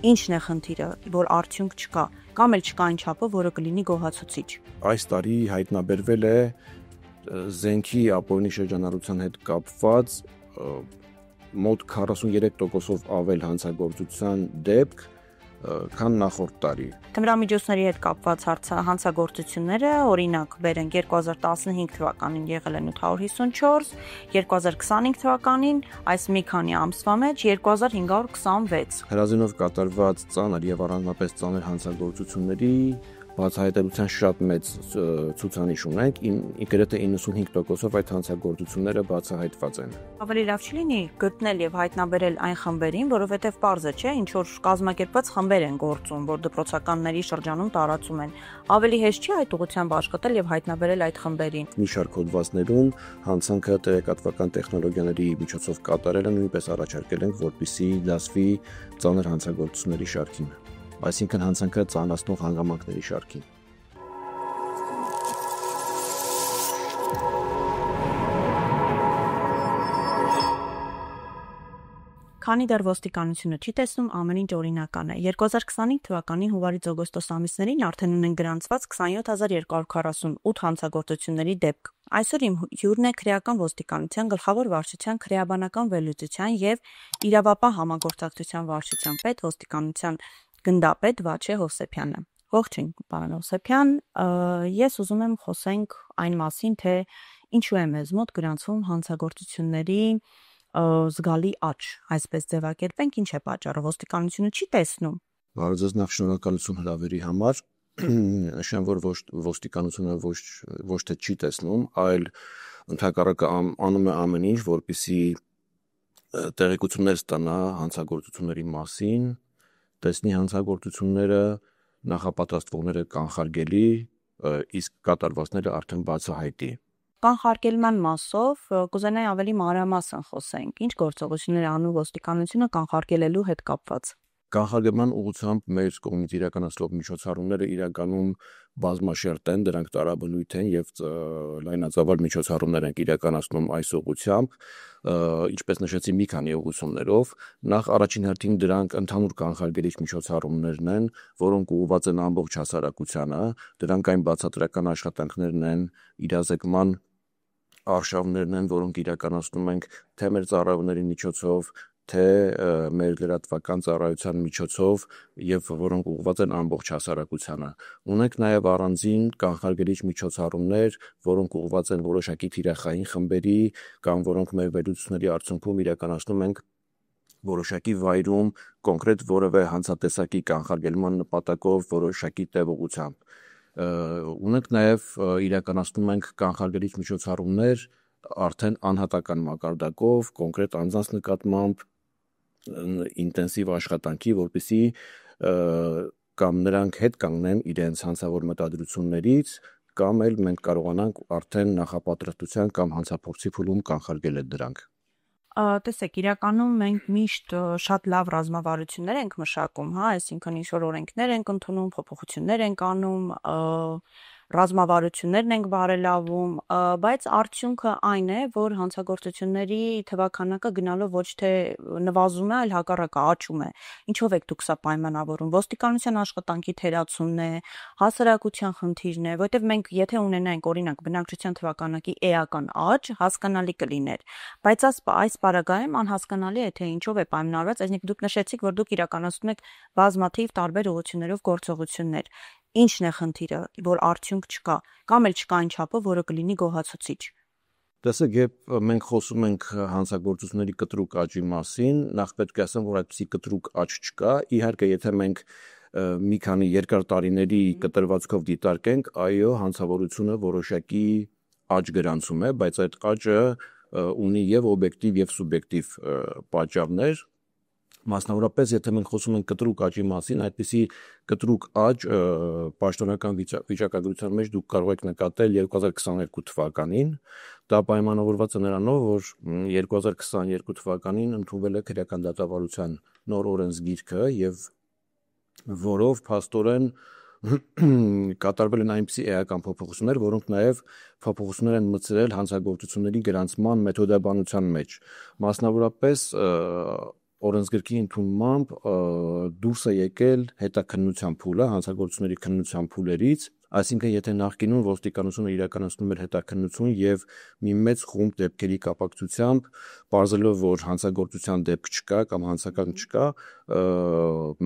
Ինչն է խնդիրը, որ արդյունք չկա, կամ էլ չկա այն չափը, որը կլինի գոհացուցիչ։ Այս տարի հայտնաբերվել է զենքի ապօրինի շրջանառության հետ կապված մոտ 43%-ով ավել հանցագործության դեպք, քան նախորդ տարի։ Թմրամիջոցների հետ կապված հանցագործությունները, օրինակ, բերենք 2015 թվականին եղել են 854, 2025 թվականին, այս մի քանի ամսվա մեջ 2526։ Հրազենով կատարված ծանր եւ առանձնապես ծանր հանցագործությունների բացահայտելիության շատ մեծ ցուցանիշ ունենք, գրեթե 95%-ով այդ հանցագործությունները բացահայտված են։ Ավելի լավ չի լինի գտնել եւ հայտնաբերել այն խմբերին, որովհետեւ պարզ է, չէ, ինչ որ կազմակերպված խմբեր են գործում, որ դպրոցականների շրջանում տարածում են։ Ավելի հեշտ չի այդ ուղղությամբ աշխատել եւ հայտնաբերել այդ խմբերին։ Մի շարք հոդվածներում հանցանքը տեղեկատվական տեխնոլոգիաների միջոցով կատարելը նույնպես առաջարկել ենք, որպեսզի դասվի ծանր հանցագործությունների շարքին, այսինքն հանցանքը ծանրացնող հանգամանքների շարքին։ Քանի դեռ ոստիկանությունը չի տեսնում, ամեն ինչ օրինական է։ 2025 թվականի հունվարից-օգոստոս ամիսներին արդեն ունեն գրանցված 27248 հանցագործությունների դեպք։ Այսօր իմ հյուրն է քրեական ոստիկանության գլխավոր վարչության քրեաբանական վերլուծության եւ իրավապահ համագործակցության վարչության պետ ոստիկանության գնդապետ Վաչե Հովսեփյանը։ Ողջույն, պարոն Հովսեփյան, ես ուզում եմ խոսենք այն մասին, թե ինչու է մեզ մոտ գրանցվում հանցագործությունների զգալի աճ, այսպես ձևակերպենք, ինչ է պատճառը, ոստիկանությունը չի տեսնում։ Բարև ձեզ, նախ շնորհակալություն հրավերի համար։ Նշեմ, որ ոստիկանությունը ոչ թե չի տեսնում, այլ ընդհակառակը անում է ամեն ինչ, որպեսզի տեղեկություններ ստանա հանցագործությունների մասին, տեսնի հանցագործությունները, նախապատրաստվողները կանխարգելի, իսկ կատարվածները արդեն բացահայտի։ Կանխարգելման մասով կուզենայի ավելի մանրամասն խոսենք։ Ինչ գործողություններ է անում ոստիկանությունը կանխարգելելու հետ կապված։ Կանխարգելման ուղղությամբ մեր կողմից իրականացվող միջոցառումները իրականում բազմաշերտ են, դրանք տարաբնույթ են եւ լայնածավալ միջոցառումներ են իրականացնում այս ուղղությամբ, ինչպես նշեցի, մի քանի ուղղություններով։ Նախ առաջին հերթին դրանք ընդհանուր կանխարգելիչ միջոցառումներն են, որոնք ուղղված են ամբողջ հասարակությանը, դրանք այն բացատրական աշխատանքներն են, իրազեկման արշավներն են, որոնք իրականացնում ենք թե մեր ծառայողների միջոցով, թե մեր լրատվական ծառայության միջոցով եւ որոնք ուղղված են ամբողջ հասարակությանը։ Ունենք նաեւ առանձին կանխարգելիչ միջոցառումներ, որոնք ուղղված են որոշակի թիրախային խմբերի կամ որոնք մեր վերլուծությունների արդյունքում իրականացնում ենք որոշակի վայրում կոնկրետ որևէ հանցատեսակի կանխարգելման նպատակով որոշակի տևողությամբ։ Ունենք նաև իրականացնում ենք կանխարգելիչ միջոցառումներ արդեն անհատական մակարդակով, կոնկրետ անձանց նկատմամբ ինտենսիվ աշխատանքի, որպեսզի կամ նրանք հետ կանգնեն իրենց հանցավոր մտադրություններից, կամ էլ մենք կարողանանք արդեն նախապատրաստության կամ հանցափորձի փուլում կանխարգելել դրանք։ Տեսեք, իրականում մենք միշտ շատ լավ ռազմավարություններ ենք մշակում, հա, այսինքն ինչ-որ օրենքներ ենք ընդունում, փոփոխություններ ենք անում, ռազմավարություններն ենք բարելավում, բայց արդյունքը այն է, որ հանցագործությունների թվաքանակը գնալով ոչ թե նվազում է, այլ հակառակը աճում է։ Ինչով եք դուք սա պայմանավորում։ Ոստիկանության աշխատանքի թերացումն է, հասարակության խնդիրն է, որովհետև մենք եթե ունենայինք օրինակ բնակչության թվականակի էական աճ, հասկանալի կլիներ, բայց այս պարագայում անհասկանալի է, թե ինչով է պայմանավորված, այսինքն դուք նշեցիք, որ դուք իրականացնում եք բազմաթիվ տարբեր ուղղություններով գործողություններ։ Ինչն է խնդիրը, որ արդյունք չկա, կամ էլ չկա այն չափը, որը կլինի գոհացուցիչ։ Տեսեք, երբ մենք խոսում ենք հանցագործությունների կտրուկ աճի մասին, նախ պետք է ասեմ, որ այդպիսի կտրուկ աճ չկա։ Իհարկե, եթե մենք մի քանի երկար տարիների կտրվածքով դիտարկենք, այո, հանցավորությունը որոշակի աճ գրանցում է, բայց այդ աճը ունի եւ օբյեկտիվ եւ սուբյեկտիվ պատճառներ։ Մասնավորապես, եթե մենք խոսում ենք կտրուկ աճի մասին, այդպիսի կտրուկ աճ պաշտոնական վիճակագրության մեջ դուք կարող եք նկատել 2022 թվականին, դա պայմանավորված է նրանով, որ 2022 թվականին ընդունվել է քրեական դատավարության նոր օրենսգիրքը եւ որով փաստորեն կատարվել են այնպիսի էական փոփոխություններ, որոնք նաև փոփոխություններ են մտցրել հանցագործությունների գրանցման մեթոդաբանության մեջ։ Մասնավորապես օրենսգրքի ընդունմամբ դուրս է եկել հետաքննության փուլը, հանցագործությունների քննության փուլերից, այսինքն եթե նախկինում ոստիկանությունը իրականացնում էր հետաքննություն եւ մի մեծ խումբ դեպքերի կապակցությամբ պարզելով որ հանցագործության դեպք չկա կամ հանցական չկա,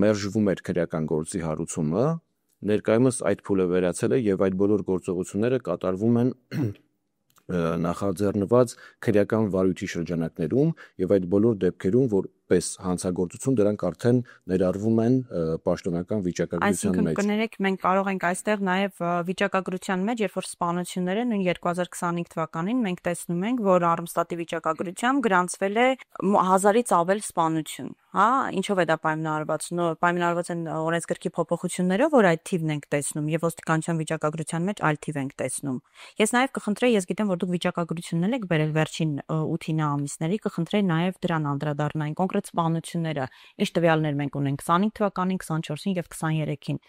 մերժվում էր քրեական գործի հարուցումը, ներկայումս այդ փուլը վերացել է եւ այդ բոլոր գործողությունները կատարվում են նախաձեռնված քրեական վարույթի շրջանակներում եւ այդ բոլոր դեպքերում որպես հանցագործություն դրանք արդեն ներառվում են պաշտոնական վիճակագրության մեջ։ Այսինքն կներեք մենք կարող ենք այստեղ նաեւ վիճակագրության մեջ երբ որ սպանությունները նույն 2025 թվականին մենք տեսնում ենք որ Արմստատի վիճակագրությամբ գրանցվել է 1000-ից ավել սպանություն, հա, ինչով է դա պայմանավորված, պայմանավորված են օրենսգրքի փոփոխություններով, որ այդ թիվն ենք տեսնում եւ ոստիկանության վիճակագրության մեջ այլ թիվ ենք տեսնում։ Ես նաեւ կխնդրեի, ես գիտեմ որ դուք վիճակագրություններ եք բերել վերջին 8-9 ամիսների, կխնդրեի նաեւ դրան անդրադառնային կոնկրետ սպանությունները, ինչ տվյալներ մենք ունենք 25 թվականին, 24-ին եւ 23-ին։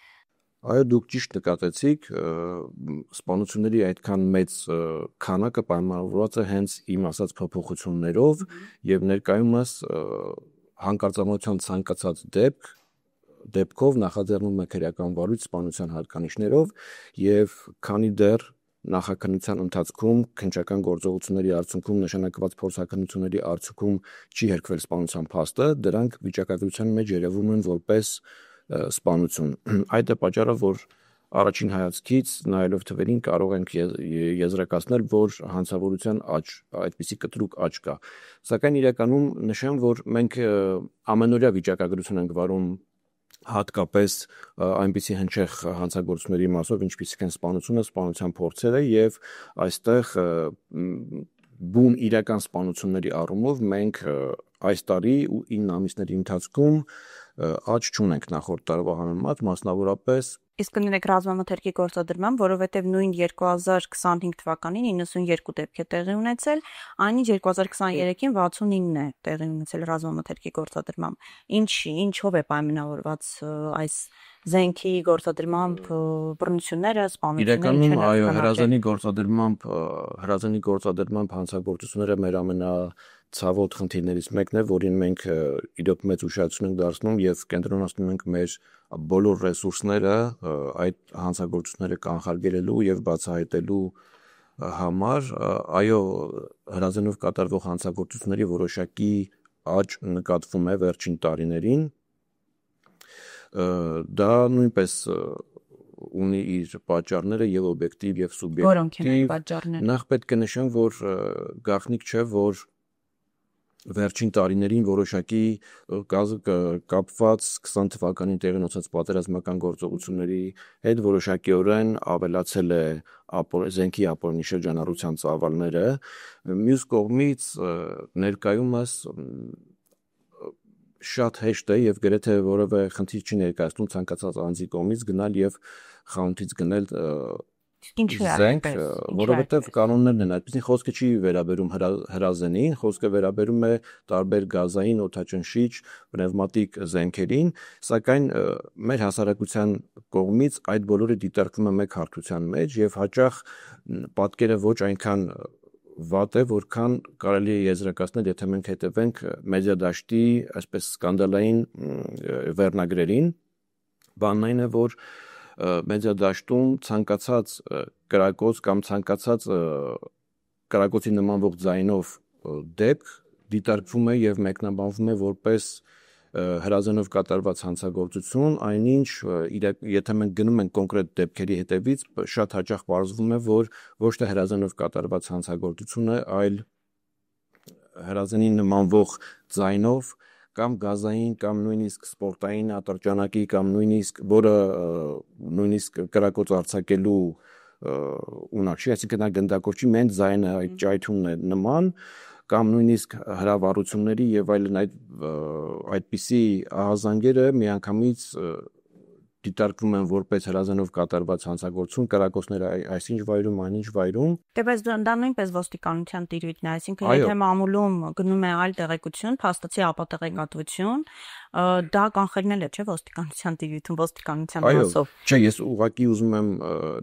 Այո, դուք ճիշտ նկատեցիք, սպանությունների այդքան մեծ քանակը պայմանավորված է հենց իմ ասած փոփոխություններով եւ ներկայումս հանկարծամոլության ցանկացած դեպքով նախաձեռնում է քրեական վարույթ սպանության հատկանիշներով եւ քանի դեռ նախաքննության ընթացքում քննչական գործողությունների արդյունքում նշանակված փորձաքննությունների արդյունքում չի հերքվել սպանության փաստը, դրանք վիճակագրության մեջ երևում են որպես սպանություն։ Այդ է պատճառը, որ առաջին հայացքից նայելով թվերին կարող ենք եզրակացնել, որ հանցավորության աճ, այդպիսի կտրուկ աճ կա։ Սակայն իրականում նշեմ, որ մենք ամենօրյա վիճակագրություն ենք վարում հատկապես այնպիսի հնչեղ հանցագործությունների մասով, ինչպիսիք են սպանությունը, սպանության փորձերը եւ այստեղ բուն իրական սպանությունների առումով մենք այս տարի ու 9 ամիսների ընթացքում աճ չունենք նախորդ տարվա համեմատ, մասնավորապես Իսկ կներեք ռազմամթերքի գործադրմամբ, որովհետև նույն 2025 թվականին 92 դեպք է տեղի ունեցել, այնինչ 2023-ին 69 է տեղի ունեցել ռազմամթերքի գործադրմամբ։ Ինչով է պայմանավորված այս զենքի գործադրմամբ բռնությունները, սպանությունները։ Իրականում այո, հրազանի գործադրմամբ հանցագործությունները մեր ամենացավոտ խնդիրներից մեկն է, որին մենք իրոք մեծ ուշադրություն ենք դարձնում եւ կենտրոնացնում ենք մեր բոլոր ռեսուրսները այդ հանցագործությունները կանխարգելելու եւ բացահայտելու համար, այո, հրազենով կատարվող հանցագործությունների որոշակի աճ նկատվում է վերջին տարիներին։ Դա նույնպես ունի իր պատճառները եւ օբյեկտիվ եւ սուբյեկտիվ։ Որոնք են այդ պատճառները։ Նախ պետք է նշեմ, որ գաղտնիք չէ, որ վերջին տարիներին որոշակի կապված 20 թվականին տեղի ունեցած պատերազմական գործողությունների հետ որոշակիորեն ավելացել է զենքի ապօրինի շրջանառության ծավալները։ Մյուս կողմից ներկայումս շատ հեշտ է եւ գրեթե որևէ խնդիր չի ներկայացնում ցանկացած անձի կողմից գնալ եւ խանութից գնել զենք, որովհետեւ կանոններն են այդպեսին, խոսքը չի վերաբերում հրազենին, խոսքը վերաբերում է տարբեր գազային, օդաչնշիչ, պնևմատիկ զենքերին, սակայն մեր հասարակության կողմից այդ բոլորը դիտարկվում է մեկ հարթության մեջ եւ հաճախ պատկերը ոչ այնքան վատ է, որքան կարելի է եզրակացնել, եթե մենք հետևենք մեդիադաշտի այսպես սկանդալային վերնագրերին, բանն այն է, որ մեդիադաշտում ցանկացած կրակոց կամ ցանկացած կրակոցի նմանվող ձայնով դեպք դիտարկվում է եւ մեկնաբանվում է որպես հրազենով կատարված հանցագործություն, այնինչ եթե մենք գնում ենք կոնկրետ դեպքերի հետևից, շատ հաճախ պարզվում է, որ ոչ թե հրազենով կատարված հանցագործություն է, այլ հրազենի նմանվող ձայնով կամ գազային կամ նույնիսկ սպորտային ատրճանակի կամ նույնիսկ կրակոց արձակելու ունակ չի, այսինքն դա գնդակով չի, մեն ձայնը այդ ճայթունն է նման կամ նույնիսկ հրավառությունների եւ այլն այդպիսի ահազանգերը միանգամից դիտարկվում են որպես հրազենով կատարված հանցագործություն, կրակոցները այսինչ վայրում, այնինչ վայրում։ Դե բայց դա նույնպես ոստիկանության տիրույթն է, այսինքն եթե մամուլում գնում է այլ տեղեկություն, փաստացի ապատեղեկատվություն, դա կանխելնել է, չէ՞, ոստիկանության տիրույթում, ոստիկանության մասով։ Չէ, ես ուղղակի ուզում եմ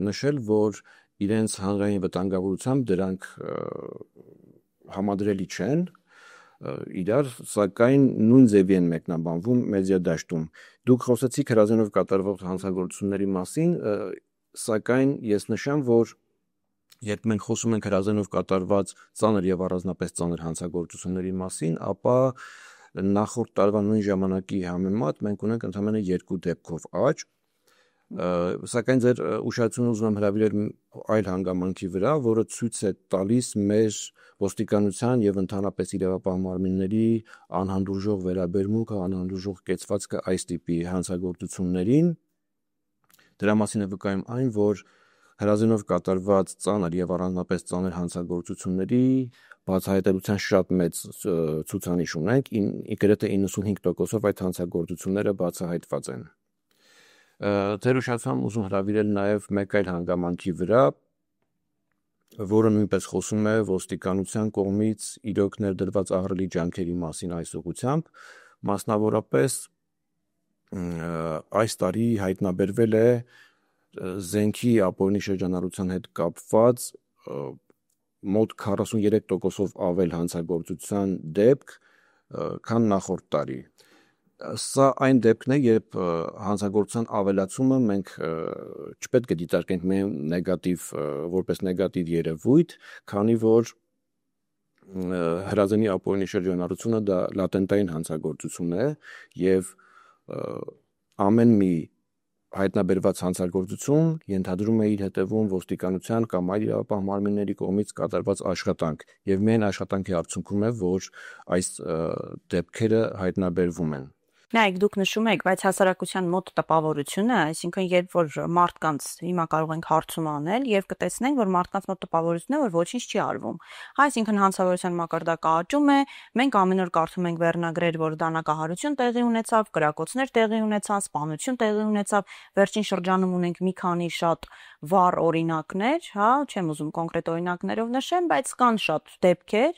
նշել, որ իրենց հանրային վտանգավորությամբ դրանք համադրելի չեն, իրար, սակայն նույն ձևի են մեկնաբանվում մեդիադաշտում։ Դուք խոսեցիք հրազենով կատարվող հանցագործությունների մասին, սակայն ես նշեմ, որ երբ մենք խոսում ենք հրազենով կատարված ծանր եւ առանձնապես ծանր հանցագործությունների մասին, ապա նախորդ տարվա նույն ժամանակի համեմատ մենք ունենք ընդամենը 2 դեպքով աճ, սակայն ձեր ուշադրությունը ուզում եմ հրավիրել այլ հանգամանքի վրա, որը ցույց է տալիս մեր ոստիկանության եւ ընդհանրապես իրավապահ մարմինների անհանդուրժող վերաբերմունքը, անհանդուրժող կեցվածքը այս տիպի հանցագործություններին։ Դրա մասին է վկայում այն, որ հրազենով կատարված ծանր եւ առանձնապես ծանր հանցագործությունների բացահայտելիության շատ մեծ ցուցանիշ ունենք, գրեթե 95%-ով այդ հանցագործությունները բացահայտված են։ Ձեր ուշադրության ուզում հրավիրել նաեւ մեկ այլ հանգամանքի վրա, որը նույնպես խոսում է ոստիկանության կողմից իրոք ներդրված ահռելի ջանքերի մասին այս ուղղությամբ, մասնավորապես այս տարի հայտնաբերվել է զենքի ապօրինի շրջանառության հետ կապված մոտ 43%-ով ավել հանցագործության դեպք, քան նախորդ տարի։ Սա այն դեպքն է, երբ հանցագործության ավելացումը մենք չպետք է դիտարկենք միայն որպես նեգատիվ երևույթ, քանի որ հրազենի ապօրինի շրջանառությունը դա լատենտային հանցագործություն է եւ ամեն մի հայտնաբերված հանցագործություն ենթադրում է իր հետևում ոստիկանության կամ այլ իրավապահ մարմինների կողմից կատարված աշխատանք եւ միայն աշխատանքի արդյունքում է, որ այս դեպքերը հայտնաբերվում են։ Նայեք, դուք նշում եք, բայց հասարակության մոտ տպավորությունը, այսինքն երբ որ մարդկանց հիմա կարող ենք հարցում անել եւ կտեսնենք, որ մարդկանց մոտ տպավորությունն է, որ ոչինչ չի արվում։ Այսինքն հանցավորության մակարդակը աճում է, մենք ամեն օր կարդում ենք վերնագրեր, որ դանակահարություն տեղի ունեցավ, կրակոցներ տեղի ունեցան, սպանություն տեղի ունեցավ, վերջին շրջանում ունենք մի քանի շատ վառ օրինակներ, չեմ ուզում կոնկրետ օրինակներով նշեմ, բայց կան շատ դեպքեր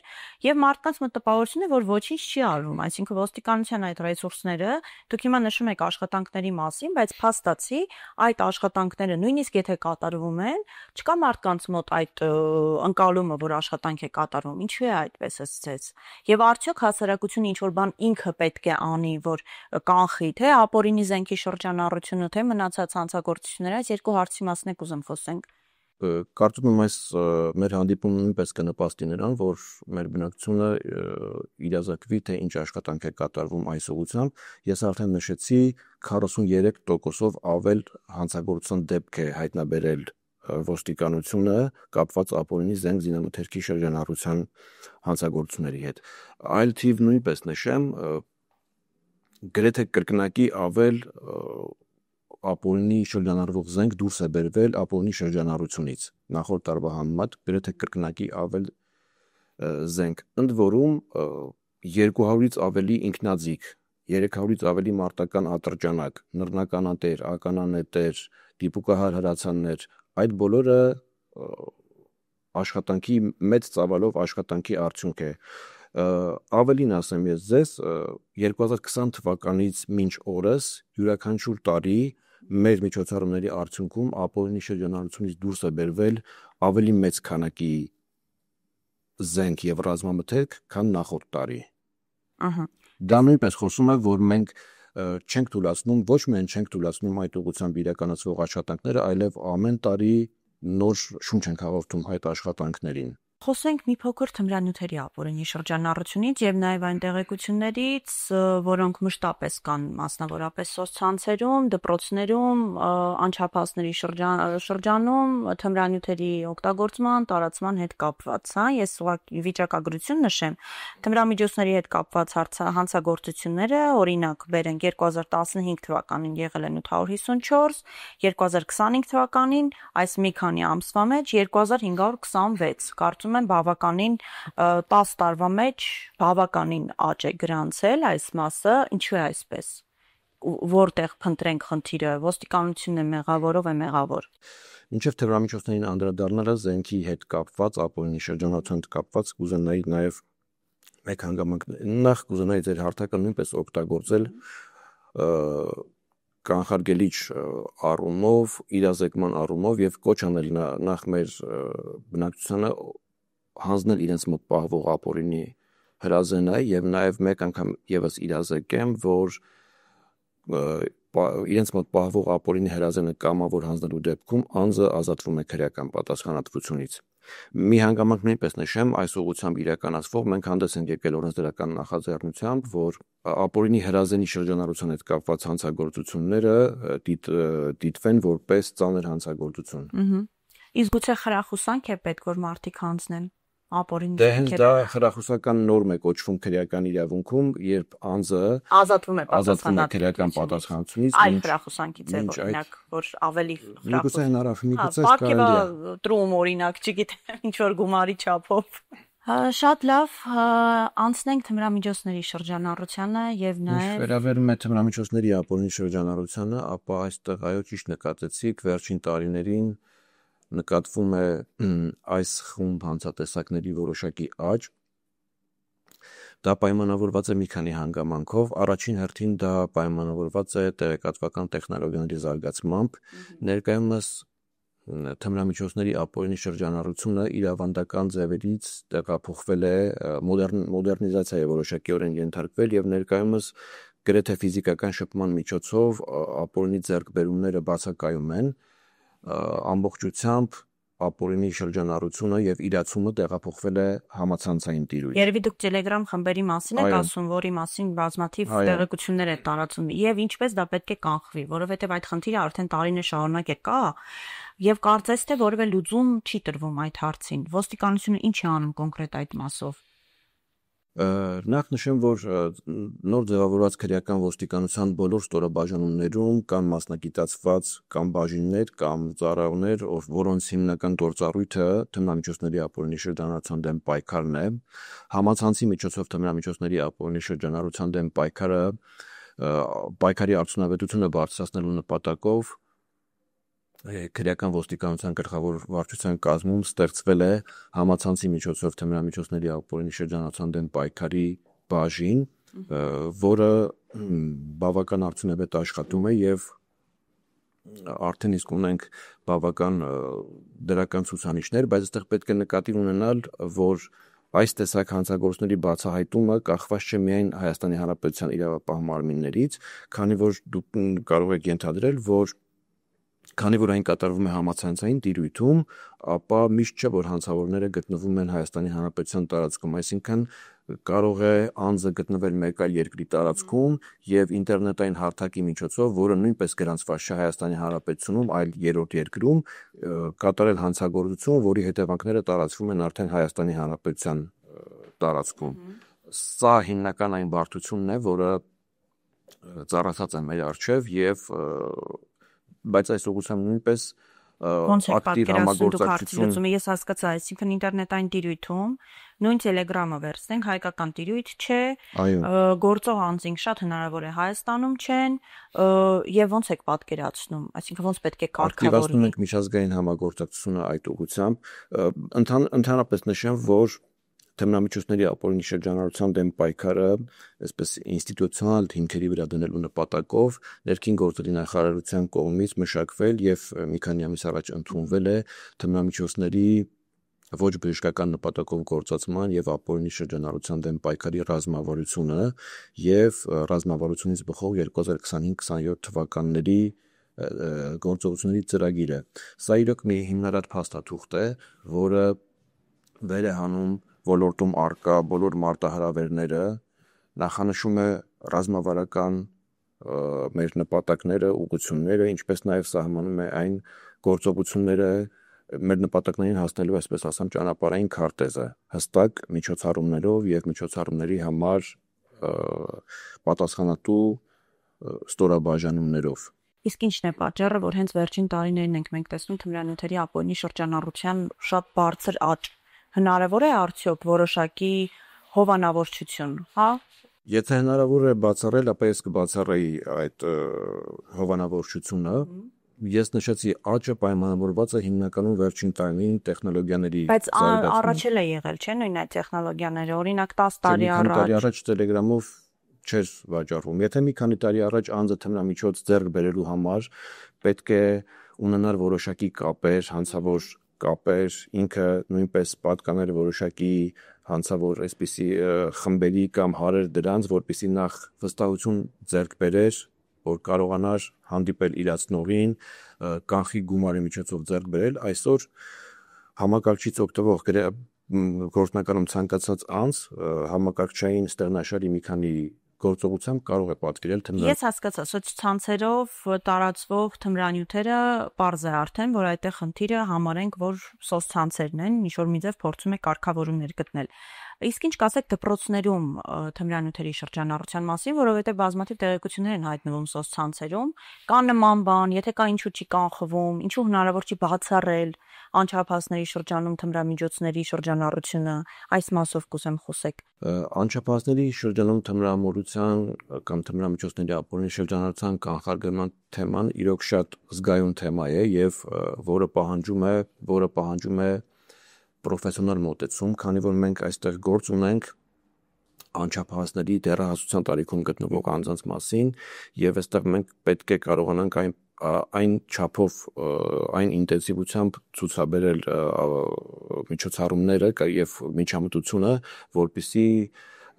եւ մարդկանց մոտ տպավորություն է, որ ոչինչ չի արվում, այսինքն ոստիկանության այդ ռեսուրսները դուք հիմա նշում եք աշխատանքների մասին, բայց փաստացի այդ աշխատանքները նույնիսկ եթե կատարվում են, չկա մարդկանց մոտ այդ ընկալումը, որ աշխատանք է կատարվում, ինչու է այդպես ըստ եւ արդյոք հասարակությունը ինչ որ բան ինքը պետք է անի, որ կանխի թե ապօրինի զենքի շրջանառությունը, թե մնացած հանցագործությունները, այս երկու հարցի մասին եք ուզում խոսենք։ Կարծում եմ այս մեր հանդիպումը նույնպես կնպաստի նրան, որ մեր բնակչությունը իրազեկվի, թե ինչ աշխատանք է կատարվում այս ուղղությամբ։ Ես արդեն նշեցի 43%-ով ավել հանցագործության դեպք է հայտնաբերել ոստիկանությունը կապված ապօրինի զենք զինամթերքի շրջանառության հանցագործությունների հետ։ Այլ թիվ նույնպես նշեմ, գրեթե կրկնակի ավել ապօրինի շրջանառվող զենք դուրս է բերվել ապօրինի շրջանառությունից նախորդ տարվա համեմատ գրեթե կրկնակի ավել զենք, ընդ որում 200-ից ավելի ինքնաձիգ, 300-ից ավելի մարտական ատրճանակ, նռնականատեր, ականանետեր, դիպուկահար հրացաններ, այդ բոլորը աշխատանքի մեծ ծավալով աշխատանքի արդյունք է։ Ավելին ասեմ ես ձեզ, 2020 թվականից մինչ օրս յուրաքանչյուր տարի մեր միջոցառումների արդյունքում ապօրինի շրջանառությունից դուրս է բերվել ավելի մեծ քանակի զենք եւ ռազմամթերք, քան նախորդ տարի։ Դա նույնպես խոսում է, որ մենք չենք թույլատրում, ոչ միայն չենք թույլատրում այդ ուղղությամբ իրականացվող աշխատանքները, այլև ամեն տարի նոր շունչ ենք հաղորդում այդ աշխատանքներին։ Խոսենք մի փոքր թմրանյութերի ապօրինի շրջանառությունից եւ նաեւ այն տեղեկություններից, որոնք մշտապես կան մասնավորապես սոցցանցերում, դպրոցներում, անչափահասների շրջանում թմրանյութերի օգտագործման, տարածման հետ կապված, ես ուղղակի վիճակագրություն նշեմ, թմրամիջոցների հետ կապված հանցագործությունները, օրինակ բերենք 2015 թվականին եղել են 854, 2025 թվականին այս մի քանի ամսվա մեջ 2526, կարծում եմ բավականին 10 տարվա մեջ բավականին աճ է գրանցել այս մասը, ինչու է այսպես, որտեղ փնտրենք խնդիրը, ոստիկանությունն է մեղավոր, ով է մեղավոր։ Մինչև թմրամիջոցներին անդրադառնալը զենքի հետ կապված, ապօրինի շրջանառության հետ կապված կուզենայի նաև մեկ հանգամանք, նախ կուզենայի ձեր հարթակը նույնպես օգտագործել կանխարգելիչ առումով, իրազեկման առումով եւ կոչ անել նախ մեր բնակչությանը հանձնել իրենց մոտ պահվող ապօրինի հրազեն է եւ նաեւ մեկ անգամ եւս իրազեկեմ, որ իրենց մոտ պահվող ապօրինի հրազենը կամավոր հանձնելու դեպքում անձը ազատվում է քրեական պատասխանատվությունից։ Մի հանգամանք նույնպես նշեմ, այս ուղղությամբ իրականացվող մենք հանդես ենք եկել օրենսդրական նախաձեռնությամբ, որ ապօրինի հրազենի շրջանառության հետ կապված հանցագործությունները դիտվեն որպես ծանր հանցագործություն։ Իսկ գուցե խրախուսանք է պետք, որ մարդիկ հանձնեն ապօրինի։ Դե հենց դա խրախուսական նորմ է կոչվում քրեական իրավունքում, երբ անձը ազատվում է քրեական պատասխանատվությունից, այլ խրախուսանքից է, օրինակ, որ ավելի միգուցե հնարավոր, կարելի է տրում, օրինակ, չգիտեմ, ինչ որ գումարի չափով։ Շատ լավ, անցնենք թմրամիջոցների շրջանառությանը եւ նաեւ վերաբերում է թմրամիջոցների ապօրինի շրջանառությանը, ապա այստեղ այո ճիշտ նկատեցիք, վերջին տարիներին նկատվում է այս խումբ հանցատեսակների որոշակի աճ։ Դա պայմանավորված է մի քանի հանգամանքով։ Առաջին հերթին դա պայմանավորված է տեղեկատվական տեխնոլոգիաների զարգացմամբ։ Ներկայումս թմրամիջոցների ապօրինի շրջանառությունը իր ավանդական ձևերից տեղափոխվել է, մոդեռնիզացիա է որոշակիորեն ենթարկվել եւ ներկայումս գրեթե ֆիզիկական շփման միջոցով ապօրինի ձեռքբերումները բացակայում են, ամբողջությամբ ապօրինի շրջանառությունը եւ իրացումը տեղափոխվել է համացանցային տիրույթ։ Երևի դուք Telegram խմբերի մասին եք ասում, որի մասին բազմաթիվ տեղեկություններ է տարածում եւ ինչպես դա պետք է կանխվի, որովհետեւ այդ խնդիրը արդեն տարիներ շարունակ է կա եւ կարծես թե որևէ լուծում չի տրվում այդ հարցին։ Ոստիկանությունը ինչ է անում կոնկրետ այդ մասով։ Նախ նշեմ, որ նոր ձևավորված քրեական ոստիկանության բոլոր ստորաբաժանումներում կան մասնագիտացված կամ բաժիններ կամ ծառայողներ, որոնց հիմնական գործառույթը թմրամիջոցների ապօրինի շրջանառության դեմ պայքարն է։ Համացանցի միջոցով թմրամիջոցների ապօրինի շրջանառության դեմ պայքարի արդյունավետությունը բարձրացնելու նպատակով քրեական ոստիկանության գլխավոր վարչության կազմում ստեղծվել է համացանցի միջոցով թմրամիջոցների ապօրինի շրջանառության դեմ պայքարի բաժին, որը բավական արդյունավետ աշխատում է եւ արդեն իսկ ունենք բավական դրական ցուցանիշներ, բայց այստեղ պետք է նկատի ունենալ, որ այս տեսակ հանցագործների բացահայտումը կախված չէ միայն Հայաստանի Հանրապետության իրավապահ մարմիններից, քանի որ դուք կարող եք ենթադրել, որ քանի որ այն կատարվում է համացանցային տիրույթում, ապա միշտ չէ, որ հանցավորները գտնվում են Հայաստանի Հանրապետության տարածքում, այսինքն կարող է անձը գտնվել մեկ այլ երկրի տարածքում եւ ինտերնետային հարթակի միջոցով, որը նույնպես գրանցված չէ Հայաստանի Հանրապետությունում, այլ երրորդ երկրում, կատարել հանցագործություն, որի հետևանքները տարածվում են արդեն Հայաստանի Հանրապետության տարածքում։ Սա հիմնական այն բարդությունն է, որը ծառացած է մեր առջև եւ բայց այս ուղղությամբ նույնպես ակտիվ համագործակցություն ես հասկացա, այսինքն ինտերնետային տիրույթում նույն Telegram-ը վերցնենք, հայկական տիրույթ չէ, գործող անձինք շատ հնարավոր է Հայաստանում չեն, եւ ոնց եք պատկերացնում, այսինքն ոնց պետք է կարգավորվի։ Ակտիվացնում ենք միջազգային համագործակցությունը այդ ուղղությամբ, ընդհանրապես նշեմ, որ թմրամիջոցների ապօրինի շրջանառության դեմ պայքարը, այսպես ինստիտուցիոնալ հիմքերի վրա դնելու նպատակով ներքին գործերի նախարարության կողմից մշակվել եւ մի քանի ամիս առաջ ընդունվել է թմրամիջոցների ոչ բժշկական նպատակով գործածման եւ ապօրինի շրջանառության դեմ պայքարի ռազմավարությունը եւ ռազմավարությունից բխող 2025-27 թվականների գործողությունների ծրագիրը։ Սա իրոք մի հիմնարար փաստաթուղթ է, որը վեր է հանում ոլորտում արկա բոլոր մարտահրավերները, նախանշում է ռազմավարական մեր նպատակները, ուղղությունները, ինչպես նաև սահմանում է այն գործողությունները մեր նպատակներին հասնելու, այսպես ասեմ, ճանապարհային քարտեզը, հստակ միջոցառումներով եւ միջոցառումների համար պատասխանատու ստորաբաժանումներով։ Իսկ ինչն է պատճառը, որ հենց վերջին տարիներին ենք մենք տեսնում թմրանյութերի ապօրինի շրջանառության շատ բարձր աճ։ Հնարավոր է արդյոք որոշակի հովանավորչություն, հա? Եթե հնարավոր է բացառել, ապա ես կբացառեի այդ հովանավորչությունը։ Ես նշեցի աճը պայմանավորված է հիմնականում վերջին տարիներին տեխնոլոգիաների բայց առաջ էլ է եղել, չէ՞, նույն այդ տեխնոլոգիաները, օրինակ 10 տարի առաջ։ Տարի առաջ Telegram-ով չէր վաճառվում։ Եթե մի քանի տարի առաջ անձը թմրամիջոց ձեռք բերելու համար պետք է ունենար որոշակի կապեր հանցավոր կապեր, ինքը նույնպես պատկաներ որոշակի հանցավոր այսպիսի խմբերի կամ հարեր դրանց, որպեսզի նախ վստահություն ձեռք բերեր, որ կարողանար հանդիպել իրացնողին, կանխիկ գումարի միջոցով ձեռք բերել, այսօր համակարգչից օգտվող գործնականում ցանկացած անձ համակարգչային ստեղնաշարի մի քանի գործողությամբ կարող է պատկերել թե Ես հասկացա, սոցցանցերով տարածվող թմրանյութերը պարզ է արդեն, որ այդտեղ խնդիրը համարենք, որ սոցցանցերն են, ինչ-որ մի ձև փորձում է կարգավորումներ գտնել։ Իսկ ինչ կասեք դպրոցներում թմրանյութերի շրջանառության մասին, որովհետև բազմաթիվ տեղեկություններ են հայտնվում սոցցանցերում, կա նման բան, եթե կա ինչու չի կանխվում, ինչու հնարավոր չի բացառել անչափահասների շրջանում թմրամիջոցների շրջանառությունը, այս մասով կուզեմ խոսեք։ Անչափահասների շրջանում թմրամոլության կամ թմրամիջոցների ապօրինի շրջանառության կանխարգելման թեման իրոք շատ զգայուն թեմա է եւ որը պահանջում է պրոֆեսիոնալ մոտեցում, քանի որ մենք այստեղ գործ ունենք անչափահասների դեռահասության տարիքում գտնվող անձանց մասին եւ այստեղ մենք պետք է կարողանանք այն չափով, այն ինտենսիվությամբ ցուցաբերել միջոցառումները եւ միջամտությունը, որպեսզի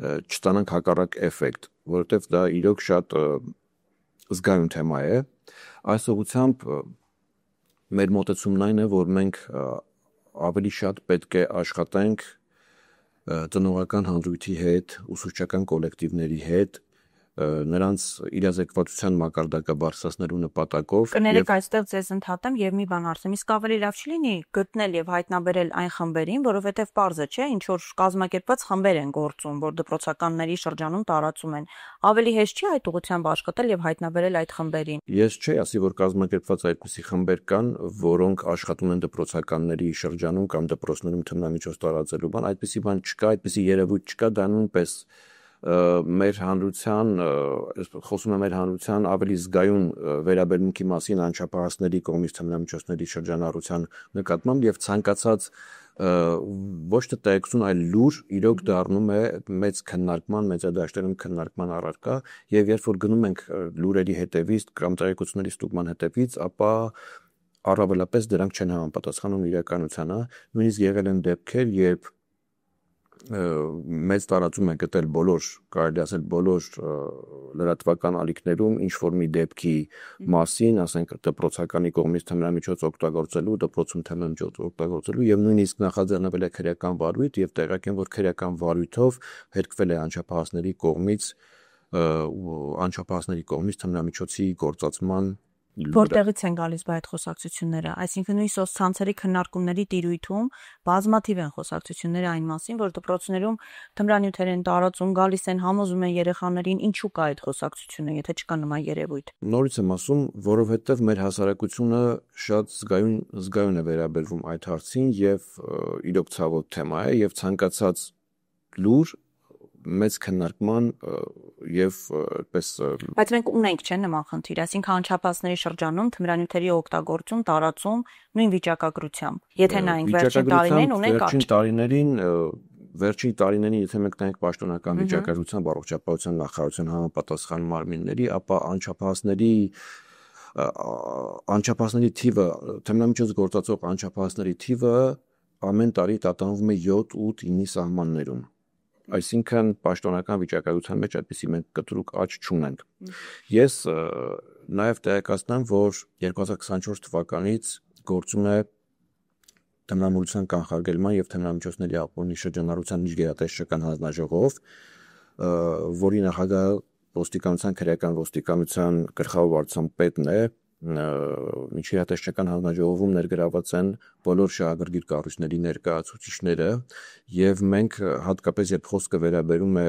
չստանանք հակառակ էֆեկտ, որովհետեւ դա իրոք շատ զգայուն թեմա է։ Այս ուղղությամբ մեր մոտեցումն այն է, որ մենք ավելի շատ պետք է աշխատենք տնօրական հանրույթի հետ, ուսուցչական կոլեկտիվների հետ, նրանց իրազեկվածության մակարդակը բարձրացնելու նպատակով։ Կներեք, այստեղ ձեզ ընդհատեմ եւ մի բան ասեմ, իսկ ավելի լավ չի լինի գտնել եւ հայտնաբերել այն խմբերին, որովհետեւ պարզ է, չէ, ինչ որ կազմակերպված խմբեր են գործում, որ դպրոցականների շրջանում տարածում են։ Ավելի հեշտ չի այդ ուղղությամբ աշխատել եւ հայտնաբերել այդ խմբերին։ Ես չի ասի, որ կազմակերպված այդպիսի խմբեր կան, որոնք աշխատում են դպրոցականների շրջանում կամ դպրոցներում թմրամիջոց տարածելու բան, այդպիսի բան չկա, այդպիսի երևույթ չկա, դա նույնպես մեր հանրության ավելի զգայուն վերաբերմունքի մասին անչափահասների կողմից թմրամիջոցների շրջանառության նկատմամբ եւ ցանկացած ոչ թե տեղեկություն, այլ լուր իրոք դառնում է մեծ քննարկման, մեծադաշտերում քննարկման առարկա եւ երբ որ գնում ենք լուրերի հետևից կամ տեղեկությունների ստուգման հետևից, ապա առավելապես դրանք չեն համապատասխանում իրականությանը, նույնիսկ եղել են դեպքեր, երբ մեծ տարածում է գտել կարելի ասել բոլոր լրատվական ալիքներում ինչ որ մի դեպքի մասին, ասենք դպրոցականի կողմից թմրամիջոց օգտագործելու, դպրոցում թմրամիջոց օգտագործելու եւ նույնիսկ նախաձեռնվել է քրեական վարույթ եւ տեղյակ են, որ քրեական վարույթով հերկվել է անչափահասների կողմից թմրամիջոցի գործածման Որտեղից են գալիս այդ խոսակցությունները, այսինքն նույն սոցցանցերի քննարկումների տիրույթում բազմաթիվ են խոսակցությունները այն մասին, որ դպրոցներում թմրանյութեր են տարածում, գալիս են համոզում են երեխաներին, ինչու կա այդ խոսակցությունը, եթե չկա նման երևույթ։ Նորից եմ ասում, որովհետև մեր հասարակությունը շատ զգայուն է վերաբերվում այդ հարցին եւ իրոք ցավոտ թեմա է եւ ցանկացած լուր մեծ քննարկման եւ այդպես Բայց մենք ունենք չէ նման խնդիր, այսինքն անչափահասների շրջանում թմրանյութերի օգտագործում, տարածում նույն վիճակագրությամբ։ Եթե նայենք վերջին տարիներին, եթե մենք նայենք պաշտոնական վիճակագրության առողջապահության նախարարության համապատասխան մարմինների, ապա անչափահասների թիվը, թմրամիջոց գործածող անչափահասների թիվը ամեն տարի տատանվում է 7-8-9 սահմաններում։ Այսինքն պաշտոնական վիճակագրության մեջ այդպիսի մենք կտրուկ աճ չունենք։ Ես նաև տեղեկացնեմ, որ 2024 թվականից գործում է թմրամոլության կանխարգելման եւ թմրամիջոցների ապօրինի շրջանառության միջգերատեսչական հանձնաժողով, որի նախագահը ոստիկանության քրեական ոստիկանության գլխավոր վարչության պետն է, միջգերատեսչական հանձնաժողովում ներգրաված են բոլոր շահագրգիռ կառույցների ներկայացուցիչները եւ մենք հատկապես երբ խոսքը վերաբերում է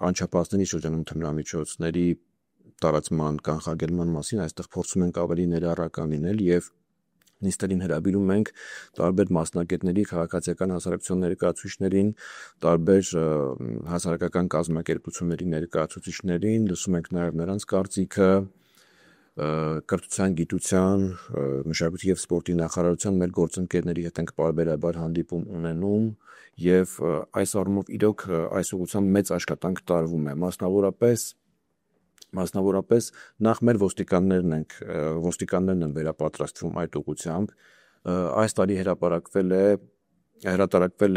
անչափահասների շրջանում թմրամիջոցների տարածման կանխարգելման մասին, այստեղ փորձում ենք ավելի ներառական լինել եւ նիստերին հրավիրում ենք տարբեր մասնագետների, քաղաքացիական հասարակության ներկայացուցիչներին, տարբեր հասարակական կազմակերպությունների ներկայացուցիչներին, լսում ենք նաեւ նրանց կարծիքը, կրթության, գիտության, մշակույթի եւ սպորտի նախարարության մեր գործընկերների հետ ենք պարբերաբար հանդիպում ունենում եւ այս առումով իրոք այս ուղղությամբ մեծ աշխատանք տարվում է, մասնավորապես նախ մեր ոստիկաններն են վերապատրաստվում այդ ուղղությամբ, այս տարի հրատարակվել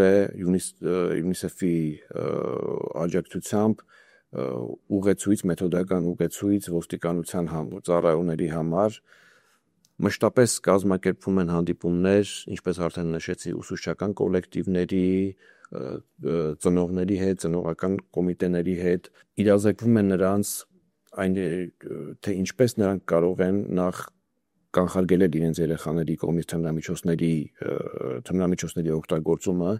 է UNICEF-ի աջակցությամբ մեթոդական ուղեցույց ոստիկանության ծառայողների համար, մշտապես կազմակերպվում են հանդիպումներ, ինչպես արդեն նշեցի, ուսուցչական կոլեկտիվների, ծնողների հետ, ծնողական կոմիտեների հետ, իրազեկվում են նրանց թե ինչպես նրանք կարող են նախ կանխարգելել իրենց երեխաների կողմից թմրամիջոցների օգտագործումը,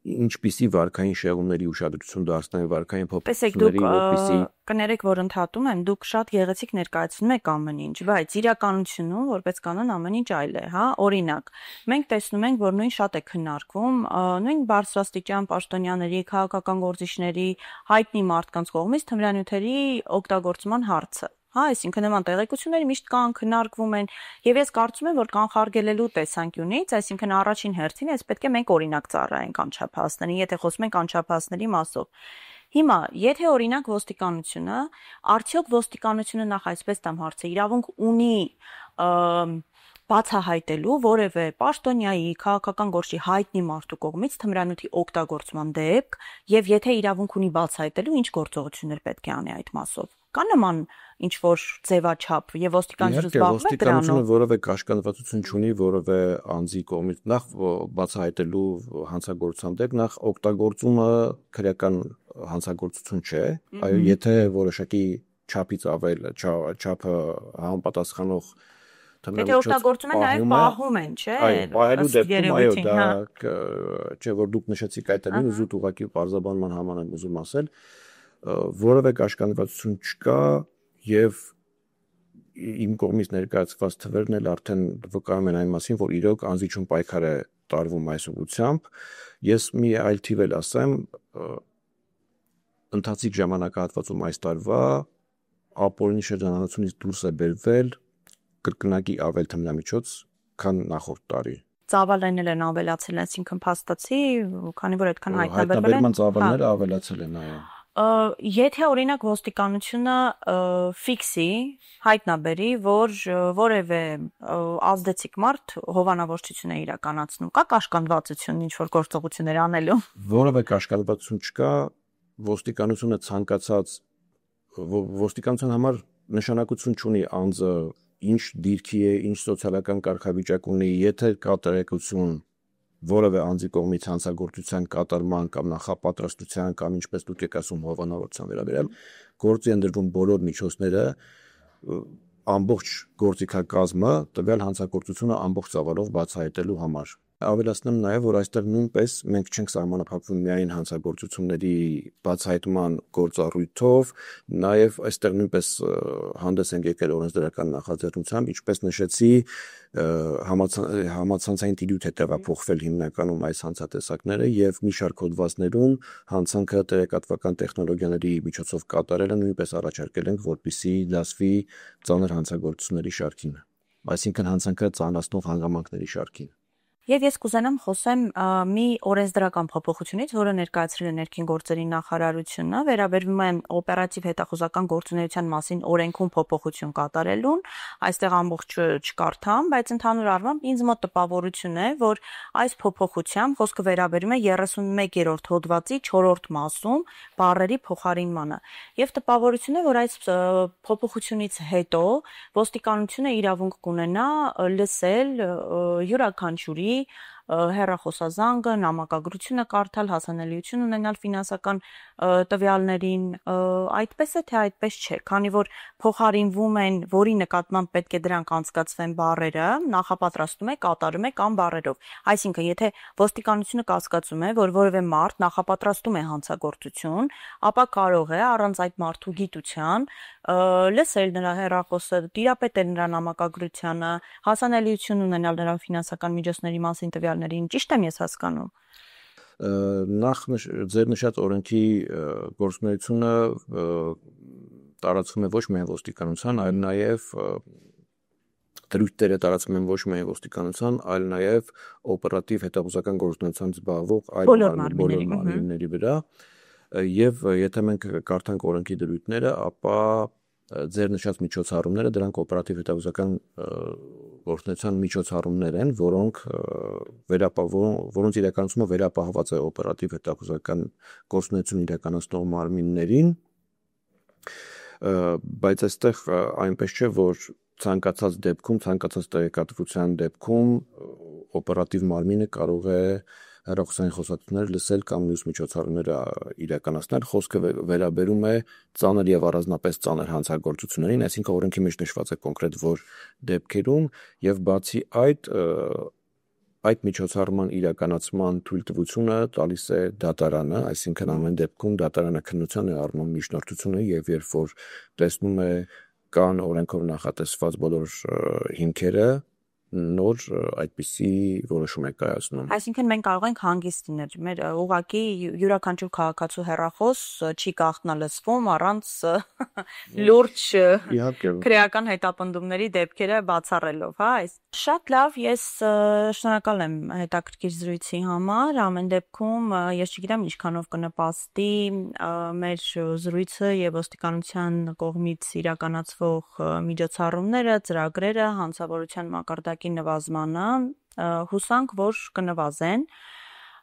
ինչպիսի վարքային շեղումների ուշադրություն դարձնել, վարքային փոփոխությունների, որպեսզի կներեք, որ ընդհատում եմ, դուք շատ գեղեցիկ ներկայացնում եք ամեն ինչ, բայց իրականությունում, որպես կանոն, ամեն ինչ այլ է, հա, օրինակ, մենք տեսնում ենք, որ նույն շատ է քննարկվում, նույն բարձրաստիճան պաշտոնյաների, քաղաքական գործիչների, հայտնի մարդկանց կողմից թմրանյութերի օգտագործման հարցը։ Հա, այսինքն նման տեղեկությունները միշտ կան, քննարկվում են, եւ ես կարծում եմ, որ կանխարգելելու տեսանկյունից, այսինքն առաջին հերթին, այս պետք է մենք օրինակ ծառայենք անչափահասներին, եթե խոսում ենք անչափահասների մասով։ Հիմա, եթե օրինակ ոստիկանությունը, արդյոք ոստիկանությունը նախ այսպես տամ հարցը, իրավունք ունի բացահայտելու որևէ պաշտոնյայի, քաղաքական գործի հայտնի մարդու կողմից թմրանյութի օգտագործման դեպք, եւ եթե իրավունք ունի բացահայտելու, ինչ գործողություններ պետք է անի այդ մասով։ Կա նման ինչ որ ձևաչափ եւ ոստիկանությունը զբաղվում է դրանով։ Ոստիկանությունը որևէ կաշկանդվածություն չունի որևէ անձի կողմից նախ բացահայտելու հանցագործության դեպք, նախ օգտագործումը քրեական հանցագործություն չէ, այո, եթե որոշակի չափից ավել չափը համապատասխանող Եթե օգտագործում են նաև պահում են, չէ՞։ Այո, պահելու դեպքում այո, դա չէ որ դուք նշեցիք այդ տերմինը, զուտ ուղղակի բարձրաբանման համար եմ ուզում ասել, որևէ կաշկանդվածություն չկա եւ իմ կողմից ներկայացված թվերն էլ արդեն վկայում են այն մասին, որ իրոք անզիջում պայքար է տարվում այս ուղղությամբ։ Ես մի այլ թիվ էլ ասեմ, ընթացիկ ժամանակահատվածում այս տարվա ապօրինի շրջանառությունից դուրս է բերվել կրկնակի ավել թմրամիջոց, քան նախորդ տարի։ Ծավալներն են ավելացել, այսինքն փաստացի, քանի որ այդքան հայտնաբերվել են։ Հայտնաբերման ծավալները ավելացել են, այո։ Եթե օրինակ ոստիկանությունը ֆիքսի հայտնաբերի, որ որևէ ազդեցիկ մարդ հովանավորչություն է իրականացնում, կա կաշկանդվածություն ինչ որ գործողություններ անելու։ Որևէ կաշկանդվածություն չկա, ոստիկանությունը ցանկացած ոստիկանության համար նշանակություն չունի անձը ինչ դիրքի է, ինչ սոցիալական կարգավիճակ ունի, եթե կա տեղեկություն որևէ անձի կողմից հանցագործության կատարման կամ նախապատրաստության կամ ինչպես դուք եք ասում հովանավորության վերաբերյալ, գործի են դրվում բոլոր միջոցները, ամբողջ գործիքակազմը տվյալ հանցագործությունը ամբողջ ծավալով բացահայտելու համար։ Ավելացնեմ նաև, որ այստեղ նույնպես մենք չենք սահմանափակվում միայն հանցագործությունների բացահայտման գործառույթով, նաև այստեղ նույնպես հանդես ենք եկել օրենսդրական նախաձեռնությամբ, ինչպես նշեցի, համացանցային տիրույթ է տեղափոխվել հիմնականում այս հանցատեսակները եւ մի շարք հոդվածներում հանցանքը տեղեկատվական տեխնոլոգիաների միջոցով կատարելը նույնպես առաջարկել ենք, որպեսզի դասվի ծանր հանցագործությունների շարքին, այսինքն հանցանքը ծանրացնող հանգամանքների շարքին։ Եվ ես կուզենամ խոսեմ մի օրենսդրական փոփոխությունից, որը ներկայացրել է ներքին գործերի նախարարությունը, վերաբերվում է օպերատիվ հետախուզական գործունեության մասին օրենքում փոփոխություն կատարելուն, այստեղ ամբողջը չկարդամ, բայց ընդհանուր առմամբ ինձ մոտ տպավորություն է, որ այս փոփոխությամբ խոսքը վերաբերում է 31-րդ հոդվածի 4-րդ մասում բառերի փոխարինմանը։ Եվ տպավորություն է, որ այս փոփոխությունից հետո ոստիկանությունը իրավունք կունենա լսել յուրաքանչյուրի հեռախոսազանգը, նամակագրությունը կարդալ, հասանելիություն ունենալ ֆինանսական տվյալներին, այդպես է թե այդպես չէ, քանի որ փոխարինվում են, որի նկատմամբ պետք է դրանք անցկացվեն բառերը, նախապատրաստում է, կատարում է կամ բառերով։ Այսինքն, եթե ոստիկանությունը կասկածում է, որ որևէ մարդ նախապատրաստում է հանցագործություն, ապա կարող է առանց այդ մարդու գիտության լսել նրա հեռախոսը, տիրապետել նրա նամակագրությանը, հասանելիություն ունենալ նրա ֆինանսական միջոցների մասին տվյալներին, ճիշտ եմ ես հասկանում։ Նախ ձեր նշած օրենքի գործունեությունը տարածվում է ոչ միայն ոստիկանության, այլ նաև դրույթները տարածվում են ոչ միայն ոստիկանության, այլ նաև օպերատիվ հետախուզական գործունեությամբ զբաղվող այլ մարմինների վրա, եւ եթե մենք կարդանք օրենքի դրույթները, ապա ձեր նշած միջոցառումները դրանք օպերատիվ հետախուզական գործունեության միջոցառումներ են, որոնց իրականացումը վերապահված է օպերատիվ հետախուզական գործունեություն իրականացնող մարմիններին, բայց այստեղ այնպես չէ, որ ցանկացած դեպքում, ցանկացած տեղեկատվության դեպքում օպերատիվ մարմինը կարող է հեռախոսային խոսակցություններ լսել կամ մյուս միջոցառումները իրականացնել։ Խոսքը վերաբերում է ծանր եւ առանձնապես ծանր հանցագործություններին, այսինքն օրենքի մեջ նշված է կոնկրետ որ դեպքերում, եւ բացի այդ միջոցառման իրականացման թույլտվությունը տալիս է դատարանը, այսինքն ամեն դեպքում դատարանը քննության է առնում միջնորդությունը, եւ երբ որ տեսնում է կան օրենքով նախատեսված բոլոր հիմքերը, նոր այդպիսի որոշում է կայացնում։ Այսինքն մենք կարող ենք հանգիստ լինել, մեր ուղղակի յուրաքանչյուր քաղաքացու հեռախոս չի գաղտնալսվում առանց լուրջ քրեական հետապնդումների դեպքերը բացառելով, հա, շատ լավ, ես շնորհակալ եմ հետաքրքիր զրույցի համար, ամեն դեպքում ես չգիտեմ ինչքանով կնպաստի մեր զրույցը եւ ոստիկանության կողմից իրականացվող միջոցառումները, ծրագրերը հանցավորության մակարդակի նվազմանը, հուսանք, որ կնվազեն։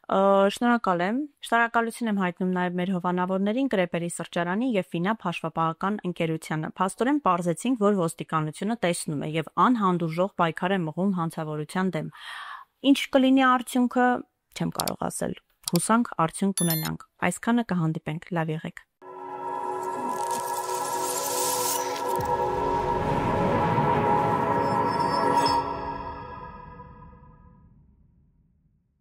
Շնորհակալ եմ։ Շնորհակալություն եմ հայտնում նաև մեր հովանավորներին, Կրեպերի սրճարանի եւ Ֆինապ հաշվապահական ընկերությանը։ Փաստորեն պարզեցինք, որ ոստիկանությունը տեսնում է եւ անհանդուրժող պայքար է մղում հանցավորության դեմ։ Ինչ կլինի արդյունքը, չեմ կարող ասել։ Հուսանք արդյունք ունենանք։ Այսքանը կհանդիպենք։ Լավ եղեք։